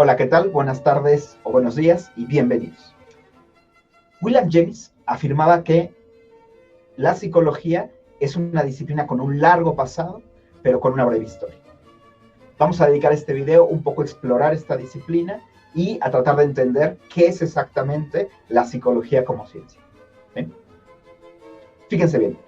Hola, ¿qué tal? Buenas tardes o buenos días y bienvenidos. William James afirmaba que la psicología es una disciplina con un largo pasado, pero con una breve historia. Vamos a dedicar este video un poco a explorar esta disciplina y a tratar de entender qué es exactamente la psicología como ciencia. ¿Bien? Fíjense bien,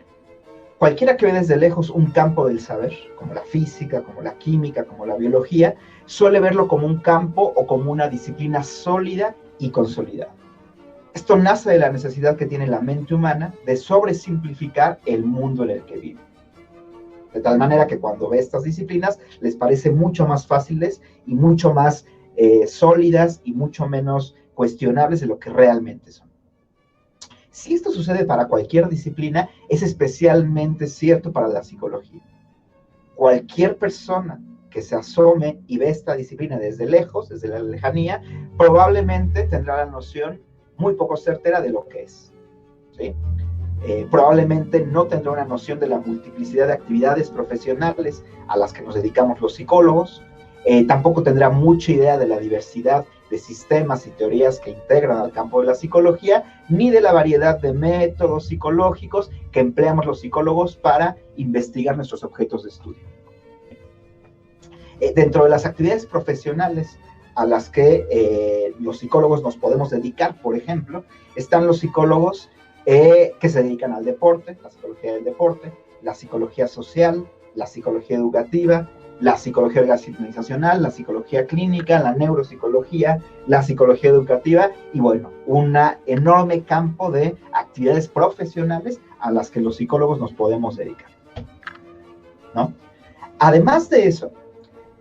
cualquiera que ve desde lejos un campo del saber, como la física, como la química, como la biología, suele verlo como un campo o como una disciplina sólida y consolidada. Esto nace de la necesidad que tiene la mente humana de sobresimplificar el mundo en el que vive. De tal manera que cuando ve estas disciplinas les parece mucho más fáciles y mucho más sólidas y mucho menos cuestionables de lo que realmente son. Si esto sucede para cualquier disciplina, es especialmente cierto para la psicología. Cualquier persona que se asome y ve esta disciplina desde lejos, desde la lejanía, probablemente tendrá la noción muy poco certera de lo que es, ¿sí? Probablemente no tendrá una noción de la multiplicidad de actividades profesionales a las que nos dedicamos los psicólogos, tampoco tendrá mucha idea de la diversidad de sistemas y teorías que integran al campo de la psicología, ni de la variedad de métodos psicológicos que empleamos los psicólogos para investigar nuestros objetos de estudio. Dentro de las actividades profesionales a las que los psicólogos nos podemos dedicar, por ejemplo, están los psicólogos que se dedican al deporte, la psicología del deporte, la psicología social, la psicología educativa, la psicología organizacional, la psicología clínica, la neuropsicología, la psicología educativa y bueno, un enorme campo de actividades profesionales a las que los psicólogos nos podemos dedicar, ¿no? Además de eso,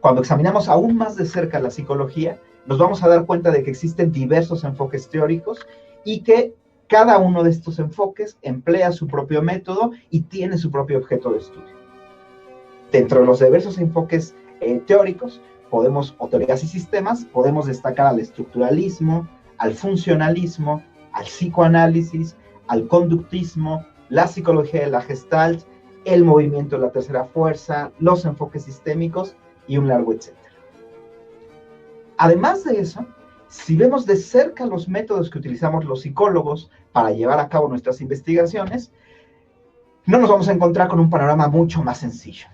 cuando examinamos aún más de cerca la psicología, nos vamos a dar cuenta de que existen diversos enfoques teóricos y que cada uno de estos enfoques emplea su propio método y tiene su propio objeto de estudio. Dentro de los diversos enfoques teóricos, o teorías y sistemas, podemos destacar al estructuralismo, al funcionalismo, al psicoanálisis, al conductismo, la psicología de la Gestalt, el movimiento de la tercera fuerza, los enfoques sistémicos y un largo etcétera. Además de eso, si vemos de cerca los métodos que utilizamos los psicólogos para llevar a cabo nuestras investigaciones, no nos vamos a encontrar con un panorama mucho más sencillo.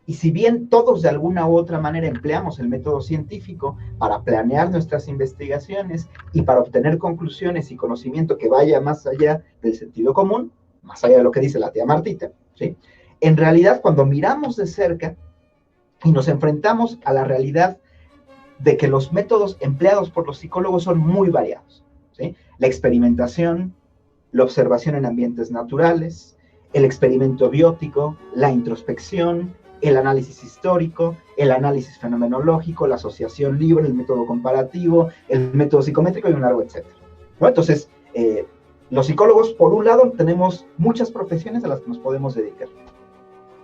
Y si bien todos de alguna u otra manera empleamos el método científico para planear nuestras investigaciones y para obtener conclusiones y conocimiento que vaya más allá del sentido común, más allá de lo que dice la tía Martita, ¿sí? En realidad, cuando miramos de cerca y nos enfrentamos a la realidad de que los métodos empleados por los psicólogos son muy variados, ¿sí? La experimentación, la observación en ambientes naturales, el experimento biótico, la introspección, el análisis histórico, el análisis fenomenológico, la asociación libre, el método comparativo, el método psicométrico y un largo etcétera, ¿no? Entonces, los psicólogos, por un lado, tenemos muchas profesiones a las que nos podemos dedicar.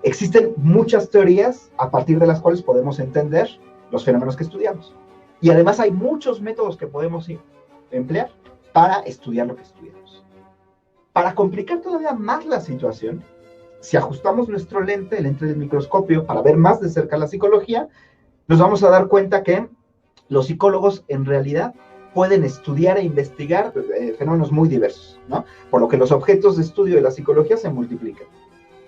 Existen muchas teorías a partir de las cuales podemos entender los fenómenos que estudiamos. Y además hay muchos métodos que podemos emplear para estudiar lo que estudiamos. Para complicar todavía más la situación, si ajustamos nuestro lente, el lente del microscopio, para ver más de cerca la psicología, nos vamos a dar cuenta que los psicólogos en realidad pueden estudiar e investigar fenómenos muy diversos, ¿no? Por lo que los objetos de estudio de la psicología se multiplican,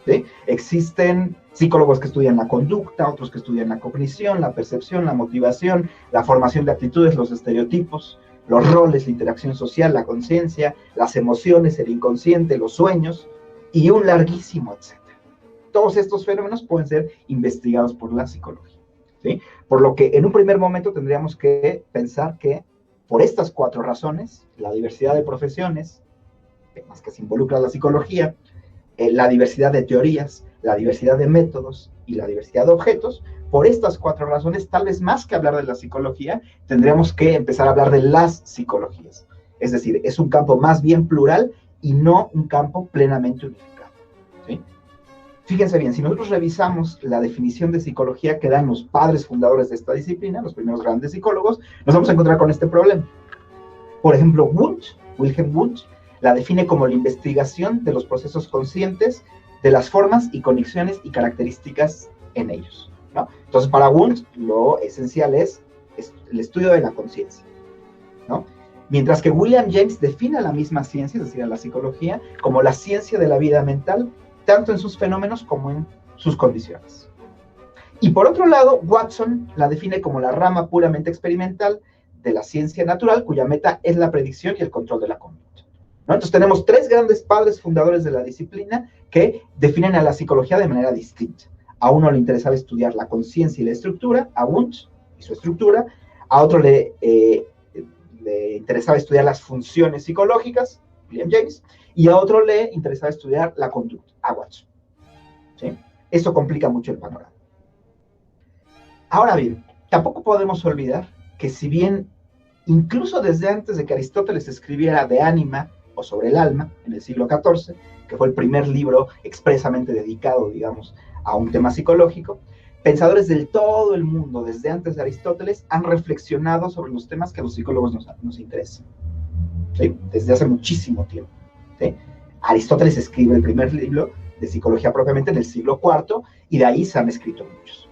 ¿sí? Existen psicólogos que estudian la conducta, otros que estudian la cognición, la percepción, la motivación, la formación de actitudes, los estereotipos, los roles, la interacción social, la conciencia, las emociones, el inconsciente, los sueños y un larguísimo etcétera. Todos estos fenómenos pueden ser investigados por la psicología, ¿sí? Por lo que en un primer momento tendríamos que pensar que por estas 4 razones, la diversidad de profesiones, temas que se involucra la psicología, la diversidad de teorías, la diversidad de métodos y la diversidad de objetos, por estas 4 razones, tal vez más que hablar de la psicología, tendríamos que empezar a hablar de las psicologías. Es decir, es un campo más bien plural y no un campo plenamente unificado, ¿sí? Fíjense bien, si nosotros revisamos la definición de psicología que dan los padres fundadores de esta disciplina, los primeros grandes psicólogos, nos vamos a encontrar con este problema. Por ejemplo, Wilhelm Wundt, la define como la investigación de los procesos conscientes, de las formas y conexiones y características en ellos, ¿no? Entonces, para Wundt, lo esencial es el estudio de la conciencia, ¿no? Mientras que William James define a la misma ciencia, es decir, a la psicología, como la ciencia de la vida mental, tanto en sus fenómenos como en sus condiciones. Y por otro lado, Watson la define como la rama puramente experimental de la ciencia natural, cuya meta es la predicción y el control de la conducta, ¿no? Entonces tenemos tres grandes padres fundadores de la disciplina que definen a la psicología de manera distinta. A uno le interesaba estudiar la conciencia y la estructura, a Wundt y su estructura. A otro le interesaba estudiar las funciones psicológicas, William James, y a otro le interesaba estudiar la conducta, a Watson, ¿sí? Esto complica mucho el panorama. Ahora bien, tampoco podemos olvidar que si bien incluso desde antes de que Aristóteles escribiera De Anima o sobre el alma, en el siglo XIV, que fue el primer libro expresamente dedicado, digamos, a un tema psicológico, pensadores del todo el mundo, desde antes de Aristóteles, han reflexionado sobre los temas que a los psicólogos nos interesan, ¿sí? Desde hace muchísimo tiempo, ¿sí? Aristóteles escribe el primer libro de psicología propiamente en el siglo IV, y de ahí se han escrito muchos.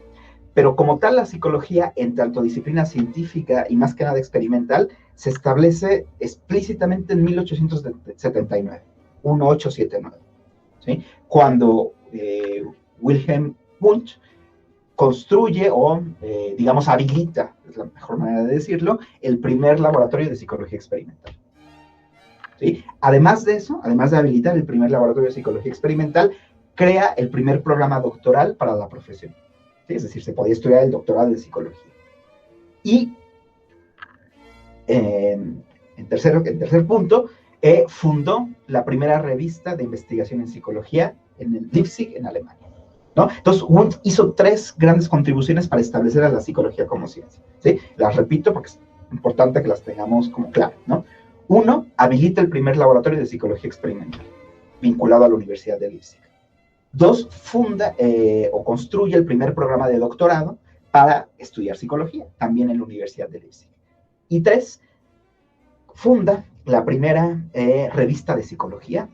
Pero como tal, la psicología, en tanto disciplina científica y más que nada experimental, se establece explícitamente en 1879, 1879, ¿sí? Cuando Wilhelm Wundt construye o, digamos, habilita, es la mejor manera de decirlo, el primer laboratorio de psicología experimental, ¿sí? Además de eso, además de habilitar el primer laboratorio de psicología experimental, crea el primer programa doctoral para la profesión, ¿sí? Es decir, se podía estudiar el doctorado de psicología. Y en tercer punto, fundó la primera revista de investigación en psicología en el Leipzig, en Alemania, ¿no? Entonces, Wundt hizo tres grandes contribuciones para establecer a la psicología como ciencia, ¿sí? Las repito porque es importante que las tengamos como claras, ¿no? Uno, habilita el primer laboratorio de psicología experimental, vinculado a la Universidad de Leipzig. Dos, funda o construye el primer programa de doctorado para estudiar psicología, también en la Universidad de Leipzig. Y tres, funda la primera revista de psicología,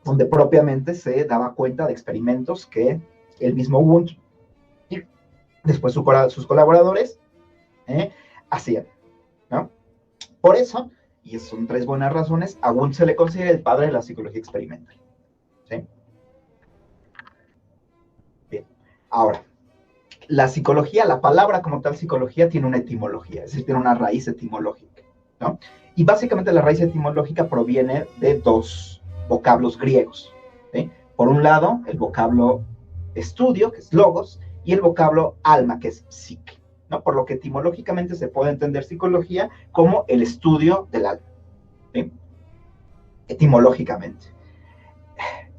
donde propiamente se daba cuenta de experimentos que el mismo Wundt y después sus colaboradores hacían, ¿no? Por eso, y son tres buenas razones, a Wundt se le considera el padre de la psicología experimental, ¿sí? Bien, ahora, la psicología, la palabra como tal psicología, tiene una etimología, es decir, tiene una raíz etimológica, ¿no? Y básicamente la raíz etimológica proviene de dos vocablos griegos, ¿sí? Por un lado, el vocablo estudio, que es logos, y el vocablo alma, que es psique, ¿no? Por lo que etimológicamente se puede entender psicología como el estudio del alma, ¿sí? Etimológicamente.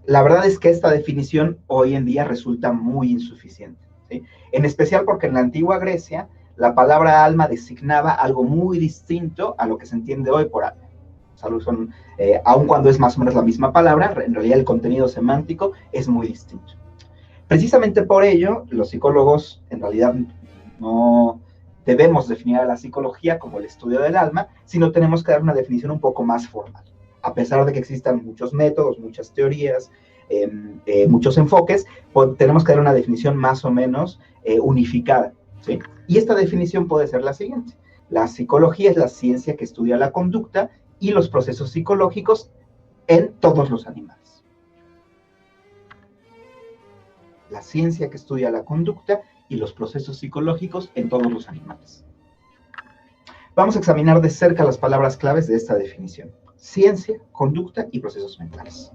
La verdad es que esta definición hoy en día resulta muy insuficiente, ¿sí? En especial porque en la antigua Grecia la palabra alma designaba algo muy distinto a lo que se entiende hoy por alma. Aun cuando es más o menos la misma palabra, en realidad el contenido semántico es muy distinto. Precisamente por ello, los psicólogos en realidad no debemos definir a la psicología como el estudio del alma, sino tenemos que dar una definición un poco más formal. A pesar de que existan muchos métodos, muchas teorías, muchos enfoques, pues tenemos que dar una definición más o menos unificada, ¿sí? Y esta definición puede ser la siguiente: la psicología es la ciencia que estudia la conducta y los procesos psicológicos en todos los animales. La ciencia que estudia la conducta y los procesos psicológicos en todos los animales. Vamos a examinar de cerca las palabras claves de esta definición: ciencia, conducta y procesos mentales.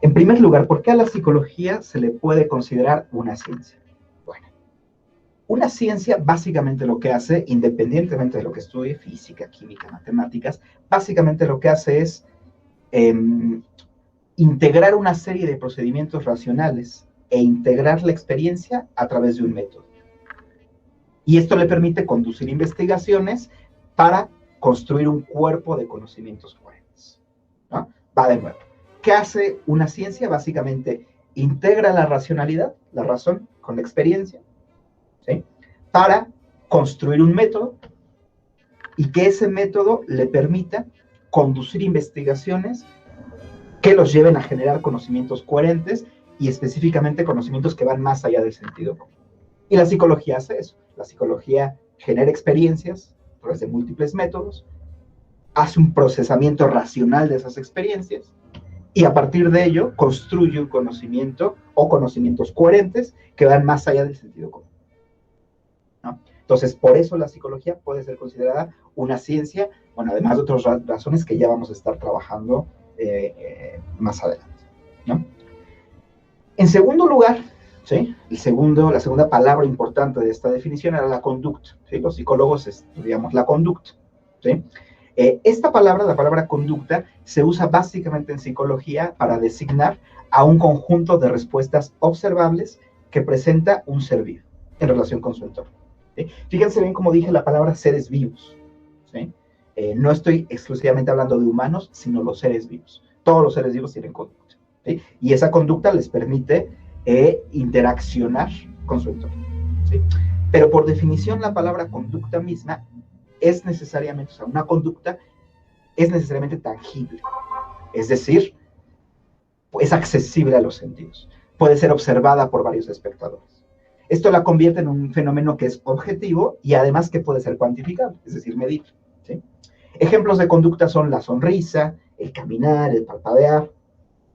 En primer lugar, ¿por qué a la psicología se le puede considerar una ciencia? Bueno, una ciencia básicamente lo que hace, independientemente de lo que estudie, física, química, matemáticas, básicamente lo que hace es integrar una serie de procedimientos racionales e integrar la experiencia a través de un método. Y esto le permite conducir investigaciones para construir un cuerpo de conocimientos coherentes, ¿no? Va de nuevo. ¿Qué hace una ciencia? Básicamente integra la racionalidad, la razón, con la experiencia, ¿sí? Para construir un método y que ese método le permita conducir investigaciones que los lleven a generar conocimientos coherentes y específicamente conocimientos que van más allá del sentido común. Y la psicología hace eso. La psicología genera experiencias a través de múltiples métodos, hace un procesamiento racional de esas experiencias y a partir de ello construye un conocimiento o conocimientos coherentes que van más allá del sentido común, ¿no? Entonces, por eso la psicología puede ser considerada una ciencia, bueno, además de otras razones que ya vamos a estar trabajando más adelante, ¿no? En segundo lugar, ¿sí? La segunda palabra importante de esta definición era la conducta, ¿sí? Los psicólogos estudiamos la conducta, ¿sí? Esta palabra, la palabra conducta, se usa básicamente en psicología para designar a un conjunto de respuestas observables que presenta un ser vivo en relación con su entorno, ¿sí? Fíjense bien como dije la palabra seres vivos, ¿sí? No estoy exclusivamente hablando de humanos, sino los seres vivos. Todos los seres vivos tienen conducta, ¿sí? Y esa conducta les permite interaccionar con su entorno, ¿sí? Pero por definición la palabra conducta misma es necesariamente, o sea, una conducta es necesariamente tangible, es decir, es accesible a los sentidos, puede ser observada por varios espectadores. Esto la convierte en un fenómeno que es objetivo y además que puede ser cuantificable, es decir, medible, ¿sí? Ejemplos de conducta son la sonrisa, el caminar, el parpadear,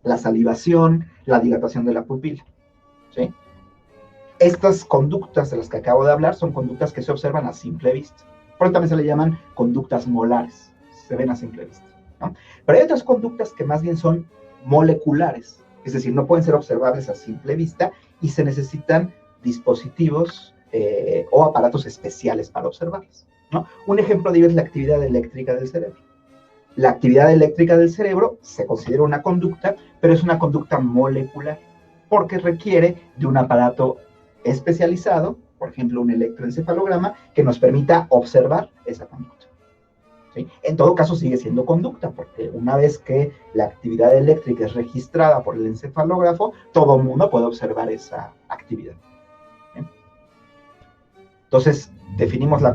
la salivación, la dilatación de la pupila, ¿sí? Estas conductas de las que acabo de hablar son conductas que se observan a simple vista. Por eso también se le llaman conductas molares, se ven a simple vista, ¿no? Pero hay otras conductas que más bien son moleculares, es decir, no pueden ser observables a simple vista y se necesitan dispositivos o aparatos especiales para observarlas, ¿no? Un ejemplo de ello es la actividad eléctrica del cerebro. La actividad eléctrica del cerebro se considera una conducta, pero es una conducta molecular, porque requiere de un aparato especializado, por ejemplo, un electroencefalograma, que nos permita observar esa conducta, ¿sí? En todo caso, sigue siendo conducta, porque una vez que la actividad eléctrica es registrada por el encefalógrafo, todo el mundo puede observar esa actividad, ¿sí? Entonces, definimos la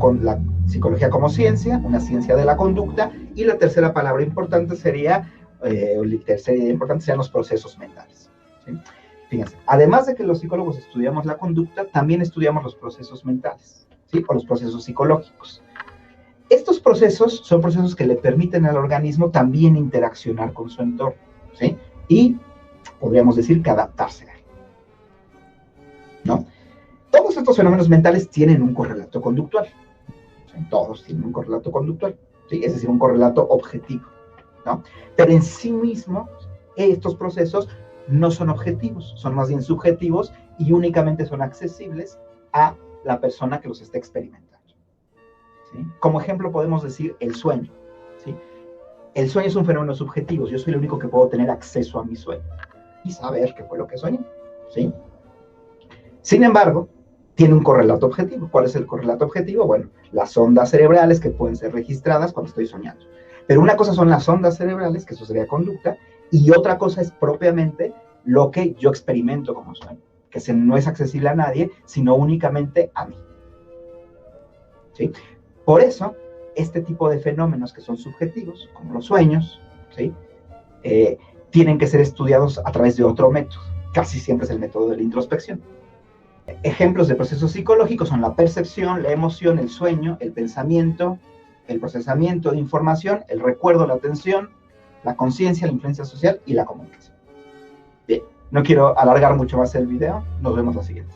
psicología como ciencia, una ciencia de la conducta, y la tercera palabra importante sería, serían los procesos mentales, ¿sí? Fíjense, además de que los psicólogos estudiamos la conducta, también estudiamos los procesos mentales, ¿sí? O los procesos psicológicos. Estos procesos son procesos que le permiten al organismo también interaccionar con su entorno, ¿sí? Y podríamos decir que adaptarse a él, ¿no? Todos estos fenómenos mentales tienen un correlato conductual, ¿sí? Todos tienen un correlato conductual, ¿sí? Es decir, un correlato objetivo, ¿no? Pero en sí mismos, estos procesos no son objetivos, son más bien subjetivos y únicamente son accesibles a la persona que los está experimentando, ¿sí? Como ejemplo podemos decir el sueño, ¿sí? El sueño es un fenómeno subjetivo, yo soy el único que puedo tener acceso a mi sueño y saber qué fue lo que soñé, ¿sí? Sin embargo, tiene un correlato objetivo. ¿Cuál es el correlato objetivo? Bueno, las ondas cerebrales que pueden ser registradas cuando estoy soñando. Pero una cosa son las ondas cerebrales, que eso sería conducta, y otra cosa es propiamente lo que yo experimento como sueño, que no es accesible a nadie, sino únicamente a mí, ¿sí? Por eso, este tipo de fenómenos que son subjetivos, como los sueños, ¿sí? Tienen que ser estudiados a través de otro método. Casi siempre es el método de la introspección. Ejemplos de procesos psicológicos son la percepción, la emoción, el sueño, el pensamiento, el procesamiento de información, el recuerdo, la atención, la conciencia, la influencia social y la comunicación. Bien, no quiero alargar mucho más el video, nos vemos la siguiente.